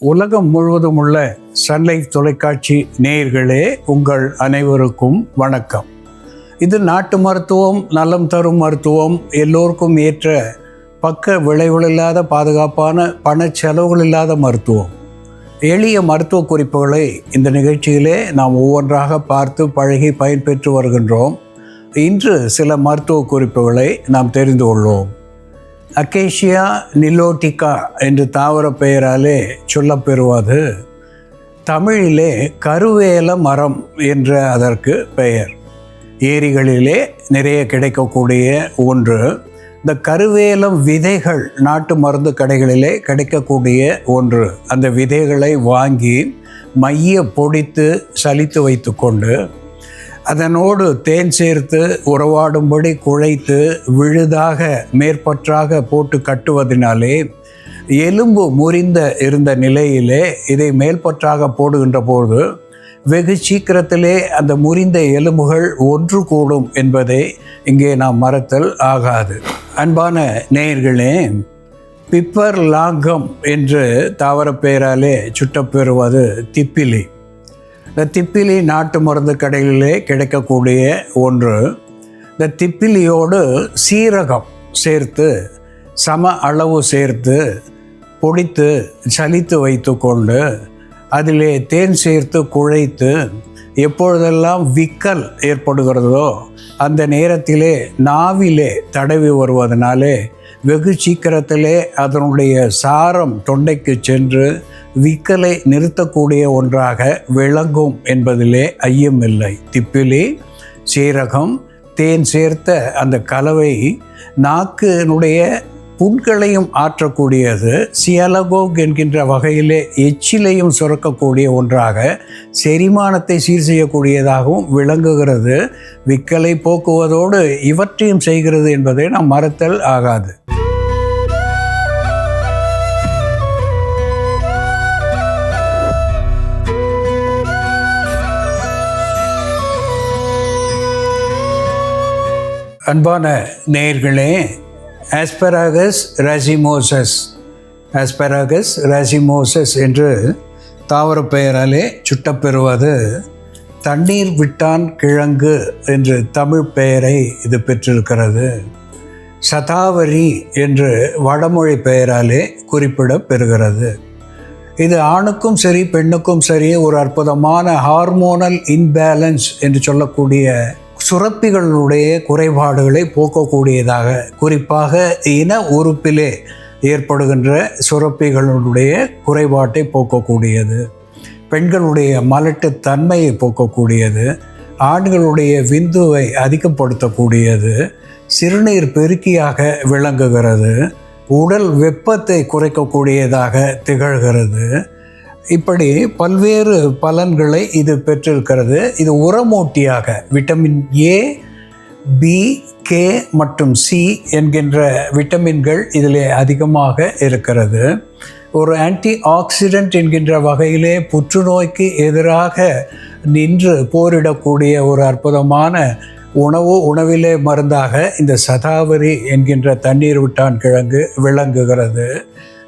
உலகம் முழுவதும் உள்ள சன்லைஃப் தொலைக்காட்சி நேயர்களே, உங்கள் அனைவருக்கும் வணக்கம். இது நாட்டு மருத்துவம், நலம் தரும் மருத்துவம், எல்லோருக்கும் ஏற்ற பக்க விளைவுகளில்லாத பாதுகாப்பான பண செலவுகள் இல்லாத மருத்துவம். எளிய மருத்துவ குறிப்புகளை இந்த நிகழ்ச்சியிலே நாம் ஒவ்வொன்றாக பார்த்து பழகி பயன்பெற்று வருகின்றோம். இன்று சில மருத்துவ குறிப்புகளை நாம் தெரிந்து கொள்வோம். அக்கேசியா நிலோட்டிகா என்று தாவர பெயராலே சொல்லப்பெறுவது தமிழிலே கருவேல மரம் என்ற அதற்கு பெயர். ஏரிகளிலே நிறைய கிடைக்கக்கூடிய ஒன்று. இந்த கருவேலம் விதைகள் நாட்டு மருந்து கடைகளிலே கிடைக்கக்கூடிய ஒன்று. அந்த விதைகளை வாங்கி மைய பொடித்து சலித்து வைத்து கொண்டு அதனோடு தேன் சேர்த்து உறவாடும்படி குழைத்து விழுதாக மேற்பற்றாக போட்டு கட்டுவதனாலே எலும்பு முறிந்த இருந்த நிலையிலே இதை மேல்பற்றாக போடுகின்ற போது வெகு சீக்கிரத்திலே அந்த முறிந்த எலும்புகள் ஒன்று கூடும் என்பதை இங்கே நாம் மறத்தல் ஆகாது. அன்பான நேயர்களே, பிப்பர் லாங்கம் என்று தாவர பெயராலே சுட்டப்பெறுவது திப்பிலி. இந்த திப்பிலி நாட்டு மருந்து கடைகளிலே கிடைக்கக்கூடிய ஒன்று. இந்த திப்பிலியோடு சீரகம் சேர்த்து சம அளவு சேர்த்து பொடித்து சலித்து வைத்து கொண்டு அதிலே தேன் சேர்த்து குழைத்து எப்பொழுதெல்லாம் விக்கல் ஏற்படுகிறதோ அந்த நேரத்திலே நாவிலே தடவி வருவதனாலே வெகு சீக்கிரத்திலே அதனுடைய சாரம் தொண்டைக்கு சென்று விக்கலை நிறுத்தக்கூடிய ஒன்றாக விளங்கும் என்பதிலே ஐயமில்லை. திப்பிலி, சீரகம், தேன் சேர்த்த அந்த கலவை நாக்கினுடைய புண்களையும் ஆற்றக்கூடியது. சியலகோக் என்கின்ற வகையிலே எச்சிலையும் சுரக்கக்கூடிய ஒன்றாக செரிமானத்தை சீர் செய்யக்கூடியதாகவும் விளங்குகிறது. விக்கலை போக்குவதோடு இவற்றையும் செய்கிறது என்பதை நாம் மறத்தல் ஆகாது. அன்பான நேயர்களே, ஆஸ்பராகஸ் ராசிமோசஸ் என்று தாவர பெயராலே சுட்டப்பெறுவது தண்ணீர் விட்டான் கிழங்கு என்று தமிழ் பெயரை இது பெற்றிருக்கிறது. சதாவரி என்று வடமொழி பெயராலே குறிப்பிடப்பெறுகிறது. இது ஆணுக்கும் சரி பெண்ணுக்கும் சரி ஒரு அற்புதமான ஹார்மோனல் இன்பேலன்ஸ் என்று சொல்லக்கூடிய சுரப்பிகளுடைய குறைபாடுகளை போக்கக்கூடியதாக, குறிப்பாக இன உறுப்பிலே ஏற்படுகின்ற சுரப்பிகளுடைய குறைபாட்டை போக்கக்கூடியது, பெண்களுடைய மலட்டு தன்மையை போக்கக்கூடியது, ஆண்களுடைய விந்துவை அதிகப்படுத்தக்கூடியது, சிறுநீர் பெருக்கியாக விளங்குகிறது, உடல் வெப்பத்தை குறைக்கக்கூடியதாக திகழ்கிறது. இப்படி பல்வேறு பலன்களை இது பெற்றிருக்கிறது. இது உரமூட்டியாக விட்டமின் ஏ, பி, கே மற்றும் சி என்கின்ற விட்டமின்கள் இதில் அதிகமாக இருக்கிறது. ஒரு ஆன்டி ஆக்சிடென்ட் என்கின்ற வகையிலே புற்றுநோய்க்கு எதிராக நின்று போரிடக்கூடிய ஒரு அற்புதமான உணவிலே மருந்தாக இந்த சதாவரி என்கின்ற தண்ணீர் விட்டான் கிழங்கு விளங்குகிறது.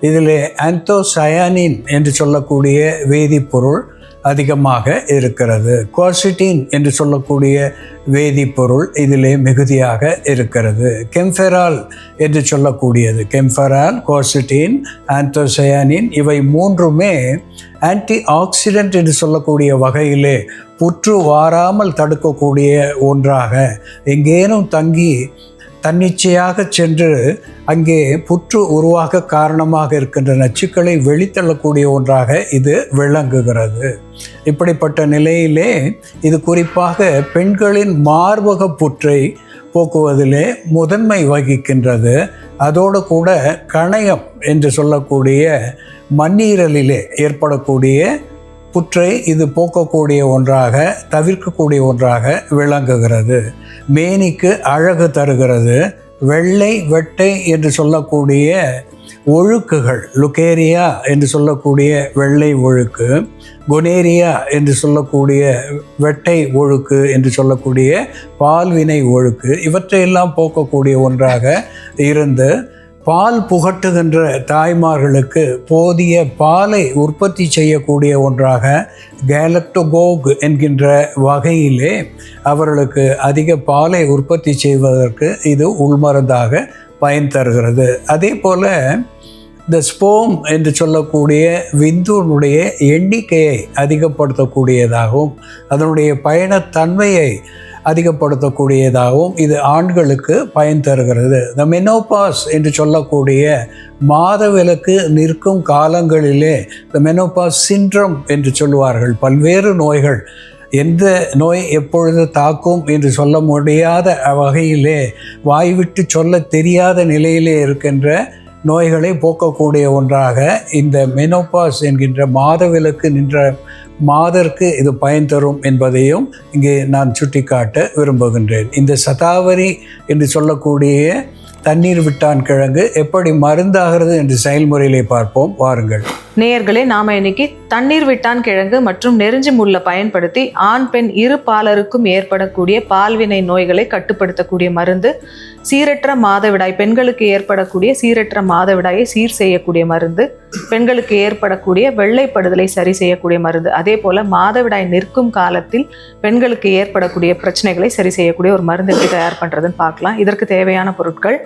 இதில் ஆந்தோசயானின் என்று சொல்லக்கூடிய வேதிப்பொருள் அதிகமாக இருக்கிறது. குவார்சிட்டின் என்று சொல்லக்கூடிய வேதிப்பொருள் இதிலே மிகுதியாக இருக்கிறது. கெம்ஃபெரால் என்று சொல்லக்கூடியது, கெம்ஃபெரால், குவார்சிட்டின், ஆந்தோசயானின் இவை மூன்றுமே ஆன்டி ஆக்சிடென்ட் என்று சொல்லக்கூடிய வகையிலே புற்று வாராமல் தடுக்கக்கூடிய ஒன்றாக, எங்கேனும் தங்கி தன்னிச்சையாக சென்று அங்கே புற்று உருவாக காரணமாக இருக்கின்ற நச்சுக்களை வெளித்தள்ளக்கூடிய ஒன்றாக இது விளங்குகிறது. இப்படிப்பட்ட நிலையிலே இது குறிப்பாக பெண்களின் மார்பக புற்றை போக்குவதிலே முதன்மை வகிக்கின்றது. அதோடு கூட கணையம் என்று சொல்லக்கூடிய மண்ணீரலிலே ஏற்படக்கூடிய புற்றை இது போக்கக்கூடிய ஒன்றாக, தவிர்க்கக்கூடிய ஒன்றாக விளங்குகிறது. மேனிக்கு அழகு தருகிறது. வெள்ளை வெட்டை என்று சொல்லக்கூடிய ஒழுக்குகள், லுகேரியா என்று சொல்லக்கூடிய வெள்ளை ஒழுக்கு, கொனேரியா என்று சொல்லக்கூடிய வெட்டை ஒழுக்கு என்று சொல்லக்கூடிய பால்வினை ஒழுக்கு, இவற்றையெல்லாம் போக்கக்கூடிய ஒன்றாக இருந்து பால் புகட்டுகின்ற தாய்மார்களுக்கு போதிய பாலை உற்பத்தி செய்யக்கூடிய ஒன்றாக கேலக்டோகோக் என்கின்ற வகையிலே அவர்களுக்கு அதிக பாலை உற்பத்தி செய்வதற்கு இது உள்மருந்தாக பயன் தருகிறது. அதே போல் இந்த ஸ்போம் என்று சொல்லக்கூடிய விந்துனுடைய எண்ணிக்கையை அதிகப்படுத்தக்கூடியதாகவும் அதனுடைய பயணத்தன்மையை அதிகப்படுத்தக்கூடியதாகவும் இது ஆண்களுக்கு பயன் தருகிறது. இந்த மெனோபாஸ் என்று சொல்லக்கூடிய மாதவிலக்கு நிற்கும் காலங்களிலே இந்த மெனோபாஸ் சிண்ட்ரம் என்று சொல்லுவார்கள். பல்வேறு நோய்கள் எந்த நோய் எப்பொழுது தாக்கும் என்று சொல்ல முடியாத வகையிலே வாய்விட்டு சொல்ல தெரியாத நிலையிலே இருக்கின்ற நோய்களை போக்கக்கூடிய ஒன்றாக இந்த மெனோபாஸ் என்கின்ற மாதவிலக்கு நின்ற மாதருக்கு இது பயன் தரும் என்பதையும் இங்கே நான் சுட்டிக்காட்ட விரும்புகின்றேன். இந்த சதாவரி என்று சொல்லக்கூடிய தண்ணீர் விட்டான் கிழங்கு எப்படி மருந்தாகிறது என்று செயல்முறையிலே பார்ப்போம், வாருங்கள். நேயர்களே, நாம இன்னைக்கு தண்ணீர் விட்டான் கிழங்கு மற்றும் நெருஞ்சி முள்ளை பயன்படுத்தி ஆண் பெண் இரு பாலருக்கும் ஏற்படக்கூடிய பால்வினை நோய்களை கட்டுப்படுத்தக்கூடிய மருந்து, சீரற்ற மாதவிடாய் பெண்களுக்கு ஏற்படக்கூடிய சீரற்ற மாதவிடாயை சீர் செய்யக்கூடிய மருந்து, பெண்களுக்கு ஏற்படக்கூடிய வெள்ளைப்படுதலை சரி செய்யக்கூடிய மருந்து, அதே போல மாதவிடாய் நிற்கும் காலத்தில் பெண்களுக்கு ஏற்படக்கூடிய பிரச்சனைகளை சரி செய்யக்கூடிய ஒரு மருந்து எப்படி தயார் பண்றதுன்னு பார்க்கலாம். இதற்கு தேவையான பொருட்கள்: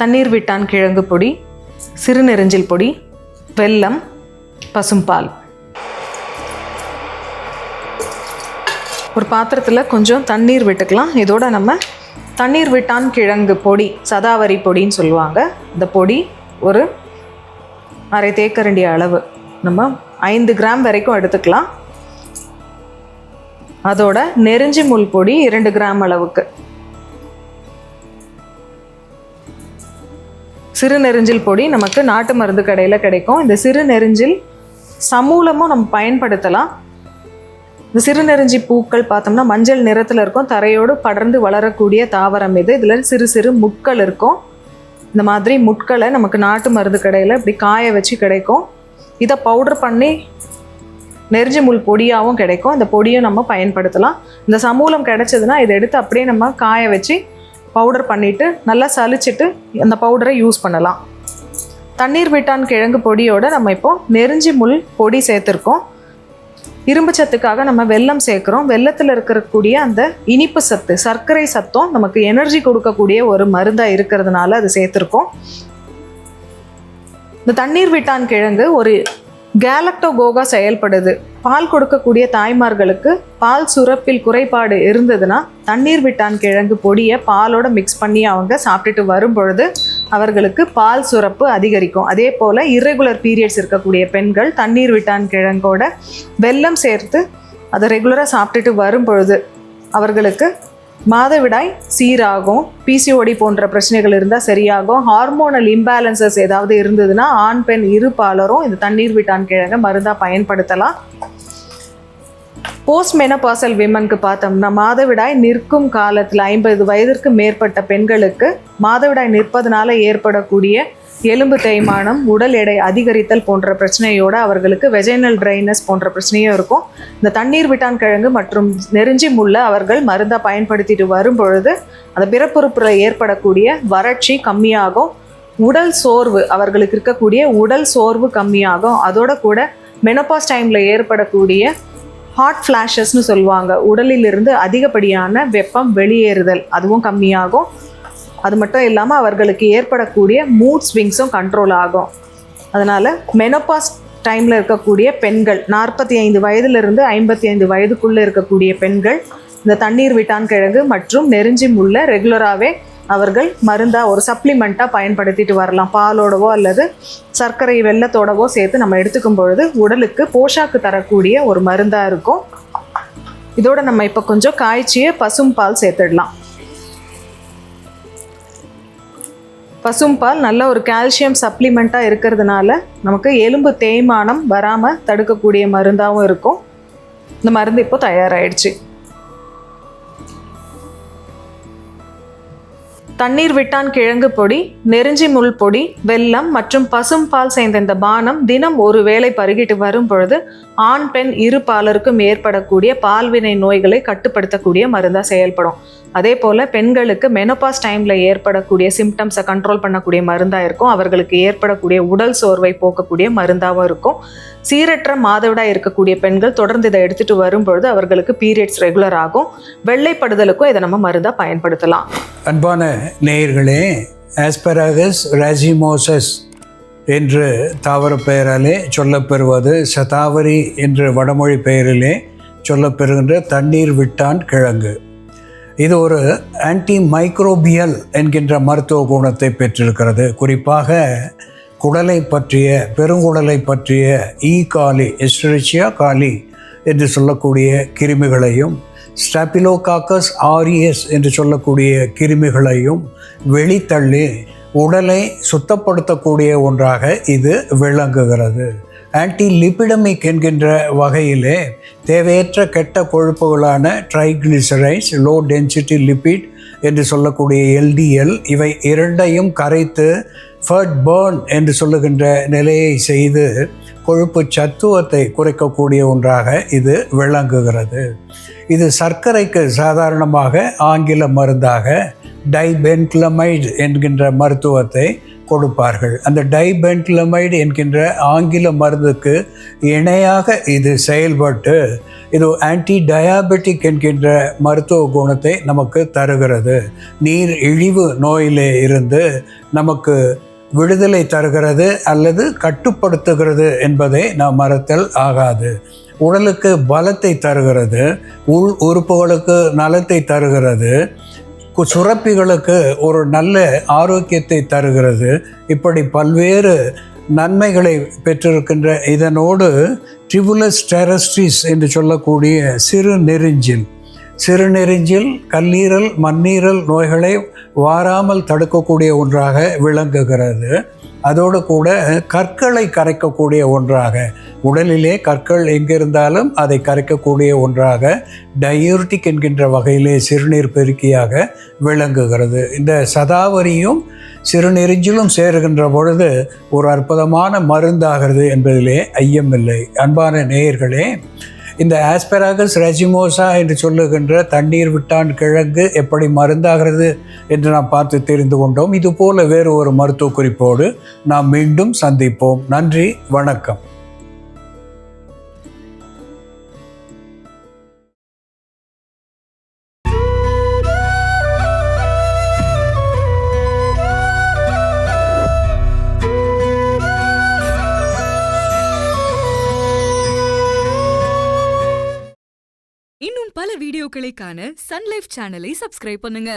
தண்ணீர் விட்டான் கிழங்கு பொடி, சிறுநெருஞ்சில் பொடி, வெல்லம், பசும்பால். ஒரு பாத்திரத்தில் கொஞ்சம் தண்ணீர் விட்டுக்கலாம். இதோட நம்ம தண்ணீர் விட்டான் கிழங்கு பொடி, சதாவரி பொடின்னு சொல்லுவாங்க, இந்த பொடி ஒரு அரை தேக்கரண்டி அளவு, நம்ம 5 கிராம் வரைக்கும் எடுத்துக்கலாம். அதோட நெருஞ்சி முள் பொடி 2 கிராம் அளவுக்கு, சிறு நெருஞ்சில் பொடி நமக்கு நாட்டு மருந்து கடையில் கிடைக்கும். இந்த சிறு நெருஞ்சில் சமூலமும் நம்ம பயன்படுத்தலாம். இந்த சிறுநெருஞ்சி பூக்கள் பார்த்தோம்னா மஞ்சள் நிறத்தில் இருக்கும், தரையோடு படர்ந்து வளரக்கூடிய தாவரம் இது. இதில் சிறு சிறு முட்கள் இருக்கும். இந்த மாதிரி முட்களை நமக்கு நாட்டு மருந்து கடையில் இப்படி காய வச்சு கிடைக்கும். இதை பவுடர் பண்ணி நெருஞ்சி முள் பொடியாகவும் கிடைக்கும். இந்த பொடியும் நம்ம பயன்படுத்தலாம். இந்த சமூலம் கிடைச்சதுன்னா இதை எடுத்து அப்படியே நம்ம காய வச்சு பவுடர் பண்ணிவிட்டு நல்லா சலிச்சிட்டு அந்த பவுடரை யூஸ் பண்ணலாம். தண்ணீர் விட்டான் கிழங்கு பொடியோடு நம்ம இப்போது நெருஞ்சி முள் பொடி சேர்த்துருக்கோம். இரும்பு சத்துக்காக நம்ம வெல்லம் சேர்க்குறோம். வெல்லத்தில் இருக்கக்கூடிய அந்த இனிப்பு சத்து, சர்க்கரை சத்தம் நமக்கு எனர்ஜி கொடுக்கக்கூடிய ஒரு மருந்தாக இருக்கிறதுனால அது சேர்த்துருக்கோம். இந்த தண்ணீர் விட்டான் கிழங்கு ஒரு கேலக்டோகோகா செயல்படுது. பால் கொடுக்கக்கூடிய தாய்மார்களுக்கு பால் சுரப்பில் குறைபாடு இருந்ததுன்னா தண்ணீர் விட்டான் கிழங்கு பொடியை பாலோட மிக்ஸ் பண்ணி அவங்க சாப்பிட்டுட்டு வரும் பொழுது அவர்களுக்கு பால் சுரப்பு அதிகரிக்கும். அதே போல் இர்ரெகுலர் பீரியட்ஸ் இருக்கக்கூடிய பெண்கள் தண்ணீர் விட்டான் கிழங்கோட வெல்லம் சேர்த்து அதை ரெகுலராக சாப்பிட்டுட்டு வரும் பொழுது அவர்களுக்கு மாதவிடாய் சீராகும். பிசிஓடி போன்ற பிரச்சனைகள் இருந்தால் சரியாகும். ஹார்மோனல் இம்பேலன்சஸ் ஏதாவது இருந்ததுன்னா ஆண் பெண் இரு பாலரும் இந்த தண்ணீர் விட்டான் கிழங்கை மருந்தாக பயன்படுத்தலாம். போஸ்ட் மெனோபாசல் விமனுக்கு பார்த்தோம்னா மாதவிடாய் நிற்கும் காலத்தில் 50 வயதிற்கு மேற்பட்ட பெண்களுக்கு மாதவிடாய் நிற்பதனால ஏற்படக்கூடிய எலும்பு தேய்மானம், உடல் எடை அதிகரித்தல் போன்ற பிரச்சனையோடு அவர்களுக்கு வெஜைனல் ட்ரைனஸ் போன்ற பிரச்சனையும் இருக்கும். இந்த தண்ணீர் விட்டான் கிழங்கு மற்றும் நெருஞ்சி முள்ள அவர்கள் மருந்தாக பயன்படுத்திட்டு வரும் பொழுது அந்த பிறப்புறுப்பில் ஏற்படக்கூடிய வறட்சி கம்மியாகும். உடல் சோர்வு, அவர்களுக்கு இருக்கக்கூடிய உடல் சோர்வு கம்மியாகும். அதோட கூட மெனோபாஸ் டைமில் ஏற்படக்கூடிய ஹாட் ஃப்ளாஷஸ்னு சொல்லுவாங்க, உடலிலிருந்து அதிகப்படியான வெப்பம் வெளியேறுதல், அதுவும் கம்மியாகும். அது மட்டும் இல்லாமல் அவர்களுக்கு ஏற்படக்கூடிய மூட் ஸ்விங்ஸும் கண்ட்ரோல் ஆகும். அதனால் மெனோபாஸ் டைமில் இருக்கக்கூடிய பெண்கள் 45 வயதிலிருந்து 55 வயதுக்குள்ளே இருக்கக்கூடிய பெண்கள் இந்த தண்ணீர் விட்டான் கிழங்கு மற்றும் நெருஞ்சி முள்ள ரெகுலராகவே அவர்கள் மருந்தாக ஒரு சப்ளிமெண்ட்டாக பயன்படுத்திட்டு வரலாம். பாலோடவோ அல்லது சர்க்கரை வெல்லத்தோடவோ சேர்த்து நம்ம எடுத்துக்கும் பொழுது உடலுக்கு போஷாக்கு தரக்கூடிய ஒரு மருந்தாக இருக்கும். இதோட நம்ம இப்போ கொஞ்சம் காய்ச்சிய பசும்பால் சேர்த்துடலாம். பசும்பால் நல்ல ஒரு கால்சியம் சப்ளிமெண்ட்டாக இருக்கிறதுனால நமக்கு எலும்பு தேய்மானம் வராமல் தடுக்கக்கூடிய மருந்தாகவும் இருக்கும். இந்த மருந்து இப்போ தயாராகிடுச்சு. தண்ணீர் விட்டான் கிழங்கு பொடி, நெருஞ்சி முள் பொடி, வெல்லம் மற்றும் பசும் பால் சேர்ந்த இந்த பானம் தினம் ஒரு வேளை பருகிட்டு வரும் பொழுது ஆண் பெண் இரு பாலருக்கும் ஏற்படக்கூடிய பால்வினை நோய்களை கட்டுப்படுத்தக்கூடிய மருந்தாக செயல்படும். அதே போல் பெண்களுக்கு மெனோபாஸ் டைமில் ஏற்படக்கூடிய சிம்டம்ஸை கண்ட்ரோல் பண்ணக்கூடிய மருந்தாக இருக்கும். அவர்களுக்கு ஏற்படக்கூடிய உடல் சோர்வை போக்கக்கூடிய மருந்தாகவும் இருக்கும். சீரற்ற மாதவிடாய் இருக்கக்கூடிய பெண்கள் தொடர்ந்து இதை எடுத்துகிட்டு வரும்பொழுது அவர்களுக்கு பீரியட்ஸ் ரெகுலர் ஆகும். வெள்ளைப்படுதலுக்கும் இதை நம்ம மருந்தாக பயன்படுத்தலாம். அன்பான நேயர்களே, ஆஸ்பராகஸ் ராசிமோசஸ் என்று தாவர பெயராலே சொல்லப்பெறுவது சதாவரி என்ற வடமொழி பெயரிலே சொல்லப்பெறுகின்ற தண்ணீர் விட்டான் கிழங்கு. இது ஒரு ஆன்டி மைக்ரோபியல் என்கின்ற மருத்துவ குணத்தை பெற்றிருக்கிறது. குறிப்பாக குடலை பற்றிய, பெருங்குடலை பற்றிய ஈகாலி, எஸ்டரிச்சியா காலி என்று சொல்லக்கூடிய கிருமிகளையும், ஸ்டாபிலோகாக்கஸ் ஆரியஸ் என்று சொல்லக்கூடிய கிருமிகளையும் வெளித்தள்ளி உடலை சுத்தப்படுத்தக்கூடிய ஒன்றாக இது விளங்குகிறது. ஆன்டி லிபிடமிக் என்கின்ற வகையிலே தேவையற்ற கெட்ட கொழுப்புகளான ட்ரைக்ளிசரைட்ஸ், லோ டென்சிட்டி லிபிட் என்று சொல்லக்கூடிய எல்டிஎல், இவை இரண்டையும் கரைத்து ஃபட் பர்ன் என்று சொல்லுகின்ற நிலையை செய்து கொழுப்பு சத்துவத்தை குறைக்கக்கூடிய ஒன்றாக இது விளங்குகிறது. இது சர்க்கரைக்கு சாதாரணமாக ஆங்கில மருந்தாக டைபென்ட்லமைடு என்கின்ற மருத்துவத்தை கொடுப்பார்கள். அந்த டைபென்ட்லமைடு என்கின்ற ஆங்கில மருந்துக்கு இணையாக இது செயல்பட்டு இது ஆன்டி டயாபெட்டிக் என்கின்ற மருத்துவ குணத்தை நமக்கு தருகிறது. நீர் இழிவு நோயிலே இருந்து நமக்கு விடுதலை தருகிறது அல்லது கட்டுப்படுத்துகிறது என்பதை நாம் மறத்தல் ஆகாது. உடலுக்கு பலத்தை தருகிறது, உள் உறுப்புகளுக்கு நலத்தை தருகிறது, சுரப்பிகளுக்கு ஒரு நல்ல ஆரோக்கியத்தை தருகிறது. இப்படி பல்வேறு நன்மைகளை பெற்றிருக்கின்ற இதனோடு டிபுலஸ் டெரஸ்ட்ரிஸ் என்று சொல்லக்கூடிய சிறுநெறிஞ்சில் கல்லீரல், மண்ணீரல் நோய்களை வாராமல் தடுக்கக்கூடிய ஒன்றாக விளங்குகிறது. அதோடு கூட கற்களை கரைக்கக்கூடிய ஒன்றாக, உடலிலே கற்கள் எங்கிருந்தாலும் அதை கரைக்கக்கூடிய ஒன்றாக டயூரிட்டிக் என்கின்ற வகையிலே சிறுநீர் பெருக்கியாக விளங்குகிறது. இந்த சதாவரியும் சிறுநெறிஞ்சிலும் சேருகின்ற பொழுது ஒரு அற்புதமான மருந்தாகிறது என்பதிலே ஐயமில்லை. அன்பான நேயர்களே, இந்த ஆஸ்பராகஸ் ராசிமோசா என்று சொல்லுகின்ற தண்ணீர் விட்டான் கிழங்கு எப்படி மருந்தாகிறது என்று நாம் பார்த்து தெரிந்து கொண்டோம். இதுபோல வேறு ஒரு மருத்துவ குறிப்போடு நாம் மீண்டும் சந்திப்போம். நன்றி, வணக்கம். இன்னும் பல வீடியோக்களை காண சன் லைஃப் சேனலை சப்ஸ்கிரைப் பண்ணுங்க.